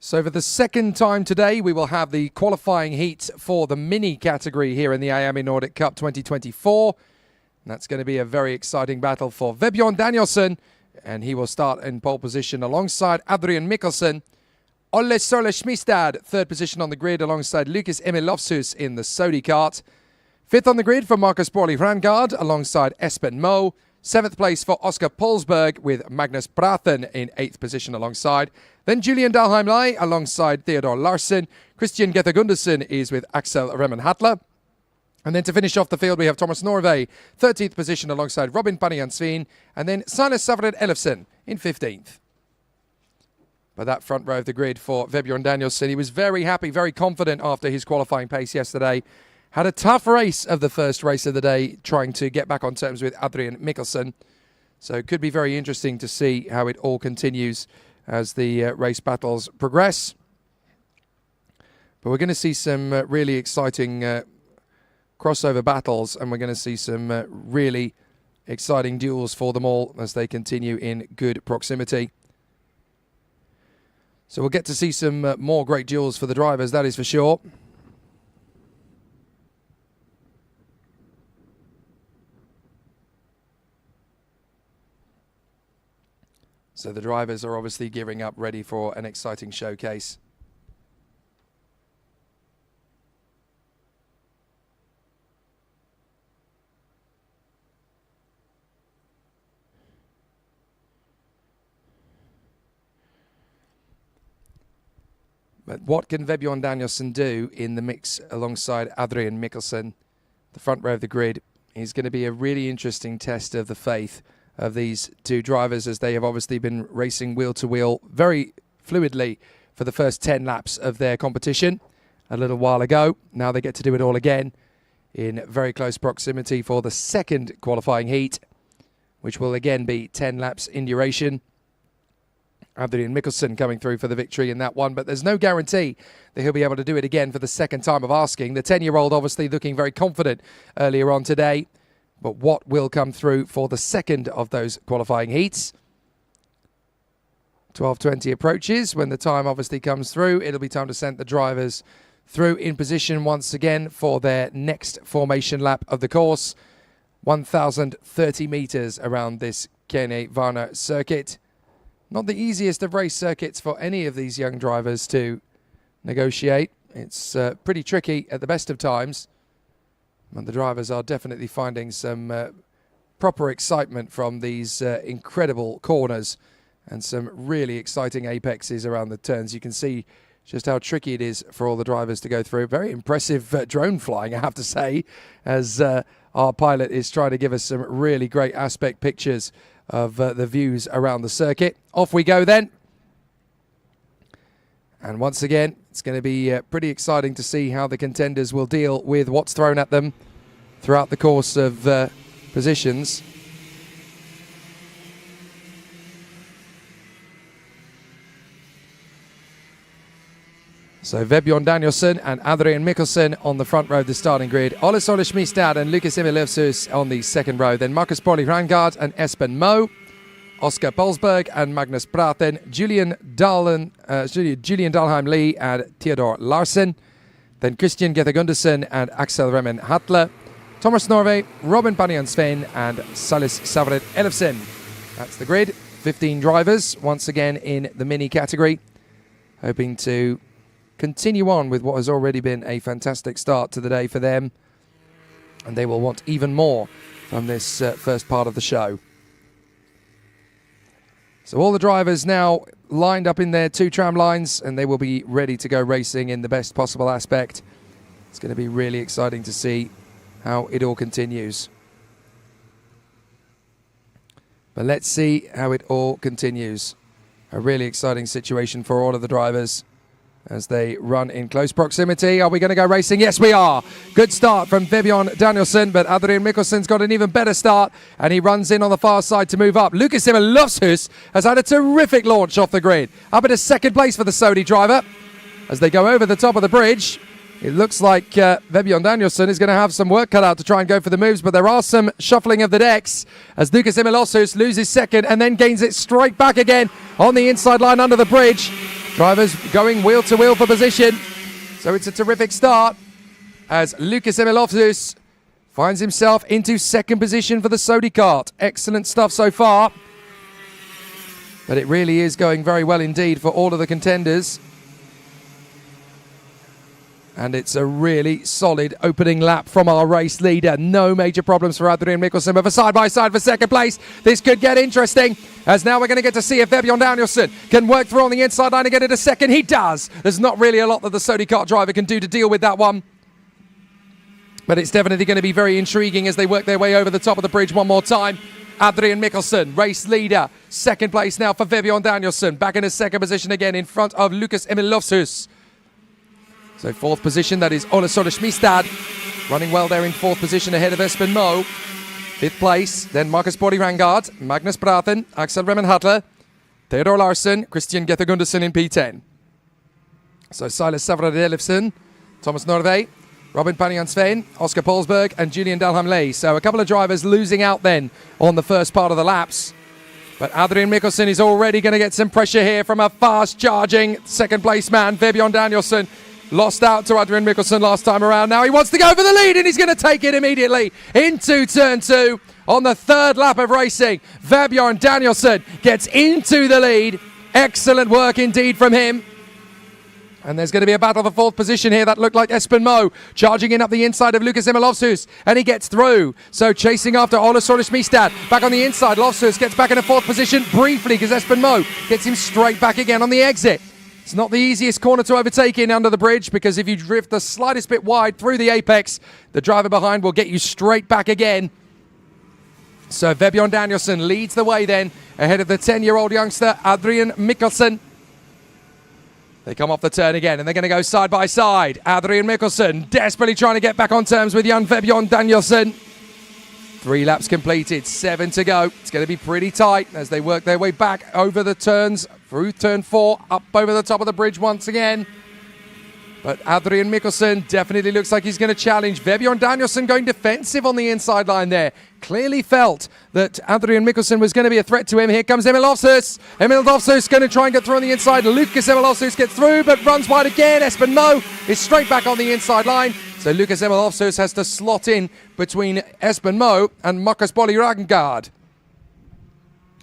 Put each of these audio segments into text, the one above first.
So for the second time today, we will have the qualifying heat for the mini category here in the IAME Nordic Cup 2024. And that's going to be a very exciting battle for Vebjørn Danielsen, and he will start in pole position alongside Adrian Mikkelsen. Olle Sola Schmistad, third position on the grid alongside Lucas Emil Lofshus in the Sodi kart. Fifth on the grid for Marcus Borli Rangard alongside Espen Moe. Seventh place for Oscar Polsberg with Magnus Brathen in eighth position alongside. Then Julian Dalheim-Lai alongside Theodor Larsen. Christian Gether-Gundersen is with Axel Remmen-Hattler. And then to finish off the field, we have Thomas Norway, 13th position alongside Robin Panian-Sveen. And then Silas Savred Ellefsen in 15th. But that front row of the grid for Vebjørn Danielsen. He was very happy, very confident after his qualifying pace yesterday. Had a tough race of the first race of the day, trying to get back on terms with Adrian Mikkelsen. So it could be very interesting to see how it all continues as the race battles progress. But we're going to see some really exciting crossover battles, and we're going to see some really exciting duels for them all as they continue in good proximity. So we'll get to see some more great duels for the drivers, that is for sure. So the drivers are obviously gearing up, ready for an exciting showcase. But what can Vebjørn Danielsen do in the mix alongside Adrian Mikkelsen? The front row of the grid is going to be a really interesting test of the faith of these two drivers, as they have obviously been racing wheel to wheel very fluidly for the first 10 laps of their competition a little while ago. Now they get to do it all again in very close proximity for the second qualifying heat, which will again be 10 laps in duration. Adrian Mikkelsen coming through for the victory in that one, but there's no guarantee that he'll be able to do it again for the second time of asking. The 10-year-old obviously looking very confident earlier on today. But what will come through for the second of those qualifying heats? 12:20 approaches. When the time obviously comes through, it'll be time to send the drivers through in position once again for their next formation lap of the course. 1,030 meters around this Kene Varner circuit. Not the easiest of race circuits for any of these young drivers to negotiate. It's pretty tricky at the best of times. And the drivers are definitely finding some proper excitement from these incredible corners and some really exciting apexes around the turns. You can see just how tricky it is for all the drivers to go through. Very impressive drone flying, I have to say, as our pilot is trying to give us some really great aspect pictures of the views around the circuit. Off we go then. And once again, it's going to be pretty exciting to see how the contenders will deal with what's thrown at them throughout the course of positions. So Vebjørn Danielsen and Adrian Mikkelsen on the front row of the starting grid. Olle Sola Schmistad and Lucas Emil Lofshus on the second row. Then Marcus Borli Rangard and Espen Moe. Oscar Polsberg and Magnus Brathen, Julian Dalheim-Lee and Theodor Larsen. Then Christian Gether-Gundersen and Axel Remmen-Hattler. Thomas Norway, Robin Panian-Sveen and Silas Savred Ellefsen. That's the grid. 15 drivers once again in the mini category. Hoping to continue on with what has already been a fantastic start to the day for them. And they will want even more from this first part of the show. So all the drivers now lined up in their two tram lines, and they will be ready to go racing in the best possible aspect. It's going to be really exciting to see how it all continues. But let's see how it all continues. A really exciting situation for all of the drivers as they run in close proximity. Are we going to go racing? Yes, we are. Good start from Vebjørn Danielsen, but Adrian Mikkelsen's got an even better start, and he runs in on the far side to move up. Lucas Emil Lofshus has had a terrific launch off the grid. Up into second place for the Sodi driver. As they go over the top of the bridge, it looks like Vebjørn Danielsen is going to have some work cut out to try and go for the moves, but there are some shuffling of the decks as Lucas Emil Lofshus loses second and then gains it straight back again on the inside line under the bridge. Drivers going wheel to wheel for position. So it's a terrific start as Lucas Emilovsus finds himself into second position for the Sodi kart. Excellent stuff so far. But it really is going very well indeed for all of the contenders. And it's a really solid opening lap from our race leader. No major problems for Adrian Mikkelsen, but for side-by-side for second place. This could get interesting, as now we're going to get to see if Vebjorn Danielson can work through on the inside line and get it a second. He does. There's not really a lot that the Sodi kart driver can do to deal with that one. But it's definitely going to be very intriguing as they work their way over the top of the bridge one more time. Adrian Mikkelsen, race leader. Second place now for Vebjorn Danielson. Back in his second position again in front of Lucas Emilovsus. So fourth position, that is Ole Soler-Schmistad. Running well there in fourth position ahead of Espen Moe. Fifth place, then Marcus Bordi Rangard, Magnus Brathen, Axel Remmenhatler, Theodor Larsen, Christian Gethe-Gundersen in P10. So Silas Savard Elifsen, Thomas Norvey, Robin Panian-Sveen, Oscar Polsberg and Julian Dalham-Ley. So a couple of drivers losing out then on the first part of the laps. But Adrian Mikkelsen is already going to get some pressure here from a fast-charging second place man, Vebjorn Danielson. Lost out to Adrian Mikkelsen last time around. Now he wants to go for the lead and he's going to take it immediately into turn two on the third lap of racing. Vebjorn Danielson gets into the lead. Excellent work indeed from him. And there's going to be a battle for fourth position here. That looked like Espen Moe charging in up the inside of Lucas Emilovsus, and he gets through. So chasing after Ole Soler-Schmistad. Back on the inside, Lovsus gets back in a fourth position briefly because Espen Moe gets him straight back again on the exit. It's not the easiest corner to overtake in under the bridge, because if you drift the slightest bit wide through the apex, the driver behind will get you straight back again. So Vebjorn Danielson leads the way then ahead of the 10-year-old youngster Adrian Mikkelsen. They come off the turn again and they're going to go side by side. Adrian Mikkelsen desperately trying to get back on terms with young Vebjorn Danielson. 3 laps completed, 7 to go. It's going to be pretty tight as they work their way back over the turns, through turn 4, up over the top of the bridge once again. But Adrian Mikkelsen definitely looks like he's going to challenge. Vebjorn Danielson going defensive on the inside line there. Clearly felt that Adrian Mikkelsen was going to be a threat to him. Here comes Emilovsus. Emilovsus going to try and get through on the inside. Lucas Emilovsus gets through but runs wide again. Espen Moe is straight back on the inside line. So Lucas Emilovsus has to slot in between Espen Moe and Marcus Bordi Rangard.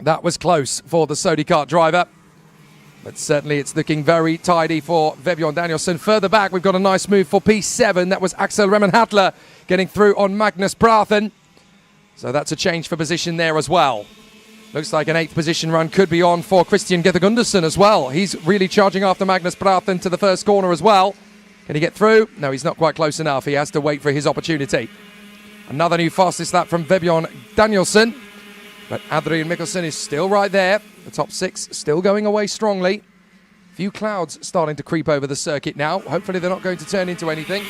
That was close for the Sodi kart driver. But certainly it's looking very tidy for Vebjorn Danielson. Further back, we've got a nice move for P7. That was Axel Remmenhatler getting through on Magnus Brathen. So that's a change for position there as well. Looks like an 8th position run could be on for Christian Gethe-Gundersen as well. He's really charging after Magnus Brathen to the first corner as well. Can he get through? No, he's not quite close enough. He has to wait for his opportunity. Another new fastest lap from Vebjorn Danielson. But Adrian Mikkelsen is still right there. The top 6 still going away strongly. Few clouds starting to creep over the circuit now. Hopefully they're not going to turn into anything.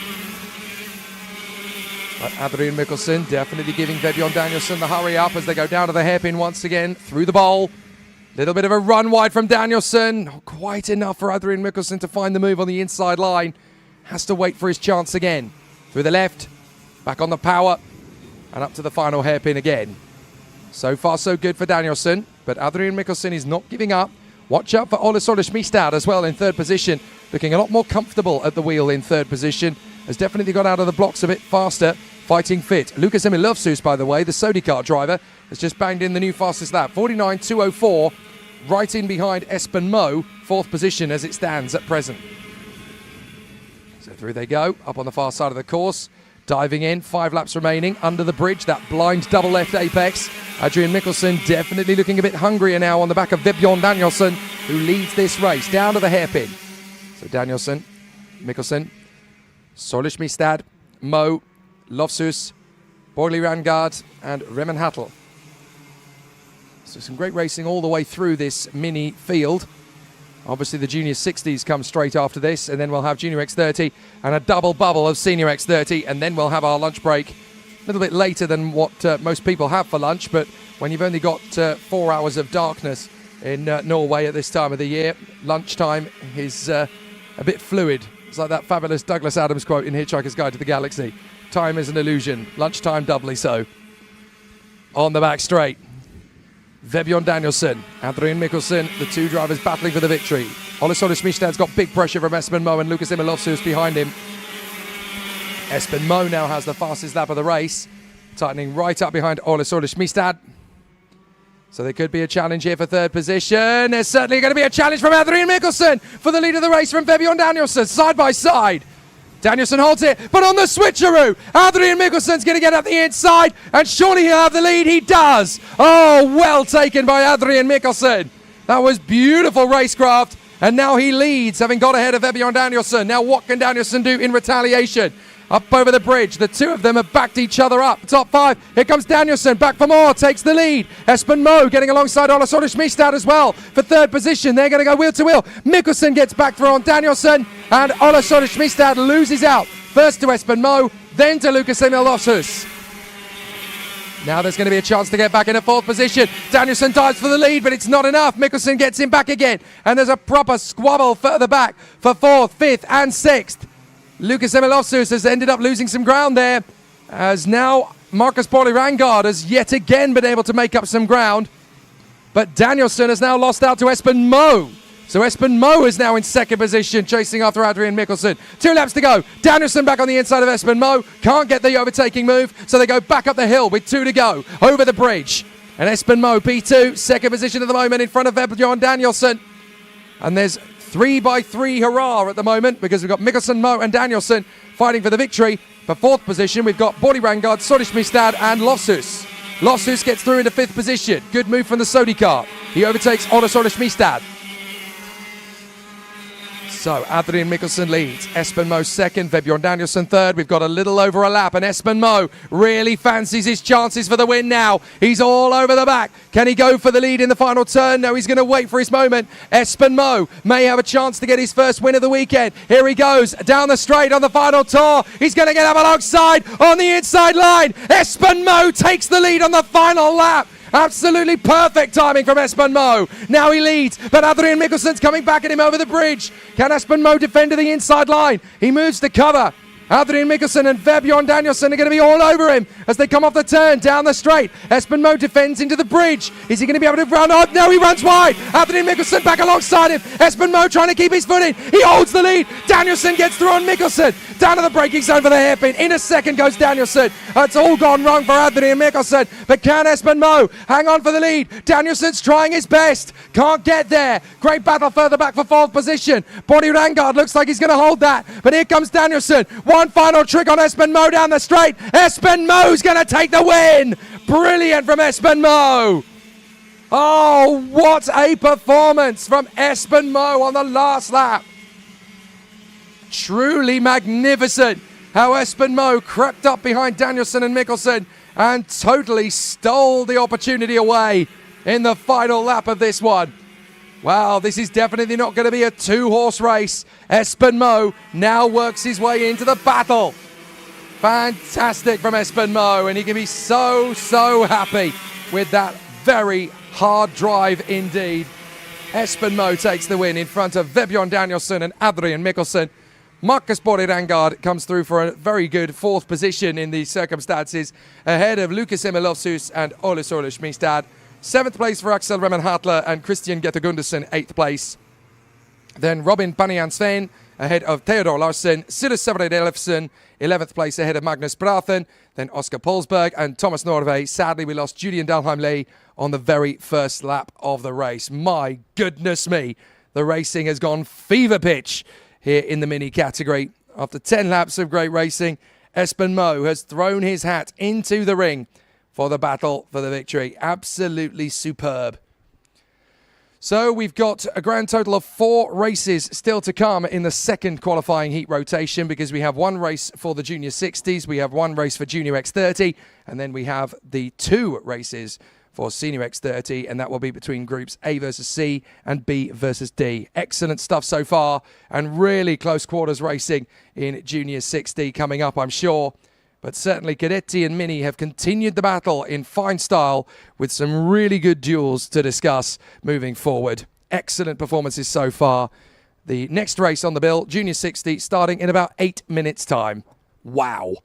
But Adrian Mikkelsen definitely giving Vebjorn Danielson the hurry up as they go down to the hairpin once again through the bowl. Little bit of a run wide from Danielson. Not quite enough for Adrian Mikkelsen to find the move on the inside line. Has to wait for his chance again. Through the left, back on the power, and up to the final hairpin again. So far so good for Danielson, but Adrian Mikkelsen is not giving up. Watch out for Ole Soler-Schmistad as well in third position. Looking a lot more comfortable at the wheel in third position. Has definitely got out of the blocks a bit faster. Fighting fit. Lucas Emilovsus, by the way, the Sodi kart driver, has just banged in the new fastest lap. 49.204, right in behind Espen Moe. 4th position as it stands at present. So through they go, up on the far side of the course. Diving in, 5 laps remaining, under the bridge, that blind double left apex. Adrian Mikkelsen definitely looking a bit hungrier now on the back of Vebjorn Danielson, who leads this race down to the hairpin. So Danielson, Mikkelsen, Soler-Schmistad, Moe, Lovsus, Bordi Rangard and Remmenhatler. So some great racing all the way through this mini field. Obviously the Junior 60s come straight after this, and then we'll have Junior X30 and a double bubble of Senior X30, and then we'll have our lunch break a little bit later than what most people have for lunch. But when you've only got 4 hours of darkness in Norway at this time of the year, lunchtime is a bit fluid. It's like that fabulous Douglas Adams quote in Hitchhiker's Guide to the Galaxy. Time is an illusion, lunchtime doubly so. On the back straight. Vebjørn Danielsen, Adrian Mikkelsen, the two drivers battling for the victory. Ole Schmistad's got big pressure from Espen Moe and Lucas Immelofshuis behind him. Espen Moe now has the fastest lap of the race, tightening right up behind Ole Schmistad. So there could be a challenge here for third position. There's certainly going to be a challenge from Adrian Mikkelsen for the lead of the race from Vebjørn Danielsen, side by side. Danielsen holds it, but on the switcheroo, Adrian Mikkelsen's going to get up the inside, and surely he'll have the lead. He does. Oh, well taken by Adrian Mikkelsen. That was beautiful racecraft, and now he leads, having got ahead of Vebjørn Danielsen. Now what can Danielsen do in retaliation? Up over the bridge, the two of them have backed each other up. Top five, here comes Danielsen, back for more, takes the lead. Espen Moe getting alongside Ole Schmistad as well for third position. They're going to go wheel to wheel. Mikkelsen gets back through on Danielsen, and Ole Schmistad loses out. First to Espen Moe, then to Lucas Immelofshuis. Now there's going to be a chance to get back in a fourth position. Danielsen dives for the lead, but it's not enough. Mikkelsen gets him back again, and there's a proper squabble further back for fourth, fifth, and sixth. Lucas Immelofshuis has ended up losing some ground there, as now Marcus Borli Rangard has yet again been able to make up some ground. But Danielsen has now lost out to Espen Moe. So Espen Moe is now in second position, chasing after Adrian Mikkelsen. 2 laps to go. Danielsen back on the inside of Espen Moe. Can't get the overtaking move, so they go back up the hill with 2 to go. Over the bridge. And Espen Moe, P2, second position at the moment in front of Vebjørn Danielsen. And there's 3x3 hurrah at the moment, because we've got Mikkelsen, Moe and Danielsen fighting for the victory. For fourth position, we've got Borli Rangard, Schmistad and Lofshus. Lofshus gets through into fifth position. Good move from the Sodi car. He overtakes Ole Schmistad. So Adrian Mikkelsen leads, Espen Moe second, Vebjørn Danielsen third. We've got a little over a lap, and Espen Moe really fancies his chances for the win now. He's all over the back. Can he go for the lead in the final turn? No, he's going to wait for his moment. Espen Moe may have a chance to get his first win of the weekend. Here he goes, down the straight on the final tour. He's going to get up alongside on the inside line. Espen Moe takes the lead on the final lap. Absolutely perfect timing from Espen Moe. Now he leads, but Adrian Mikkelsen's coming back at him over the bridge. Can Espen Moe defend to the inside line? He moves to cover. Adrian Mikkelsen and Vebjørn Danielsen are going to be all over him as they come off the turn down the straight. Espen Moe defends into the bridge. Is he going to be able to run? Oh, no, he runs wide. Adrian Mikkelsen back alongside him. Espen Moe trying to keep his footing. He holds the lead. Danielsen gets through on Mikkelsen. Down to the braking zone for the hairpin. In a second goes Danielsen. It's all gone wrong for Adrian Mikkelsen. But can Espen Moe hang on for the lead? Danielsen's trying his best. Can't get there. Great battle further back for fourth position. Borli Rangard looks like he's going to hold that. But here comes Danielsen. One final trick on Espen Moe down the straight. Espen Moe's going to take the win. Brilliant from Espen Moe. Oh, what a performance from Espen Moe on the last lap. Truly magnificent how Espen Moe crept up behind Danielsen and Mikkelsen and totally stole the opportunity away in the final lap of this one. Wow, this is definitely not going to be a 2-horse race. Espen Moe now works his way into the battle. Fantastic from Espen Moe, and he can be so happy with that very hard drive indeed. Espen Moe takes the win in front of Vebjørn Danielsen and Adrian Mikkelsen. Marcus Borli Rangard comes through for a very good fourth position in these circumstances, ahead of Lucas Immelofshuis and Ole Schmistad. 7th place for Axel Remmen-Hartler and Christian Gette-Gundersen, 8th place. Then Robin Bannian-Sveen ahead of Theodor Larsen. Sille Severin Elefsen, 11th place ahead of Magnus Brathen. Then Oscar Polsberg and Thomas Norway. Sadly, we lost Julian Dalheim-Lee on the very first lap of the race. My goodness me, the racing has gone fever pitch here in the mini category. After 10 laps of great racing, Espen Moe has thrown his hat into the ring for the battle for the victory. Absolutely superb. So we've got a grand total of 4 races still to come in the second qualifying heat rotation, because we have 1 race for the Junior 60s, we have 1 race for Junior X30, and then we have the 2 races for Senior X30, and that will be between groups A versus C and B versus D. Excellent stuff so far, and really close quarters racing in Junior 60 coming up, I'm sure. But certainly Cadetti and Mini have continued the battle in fine style, with some really good duels to discuss moving forward. Excellent performances so far. The next race on the bill, Junior 60, starting in about 8 minutes' time. Wow.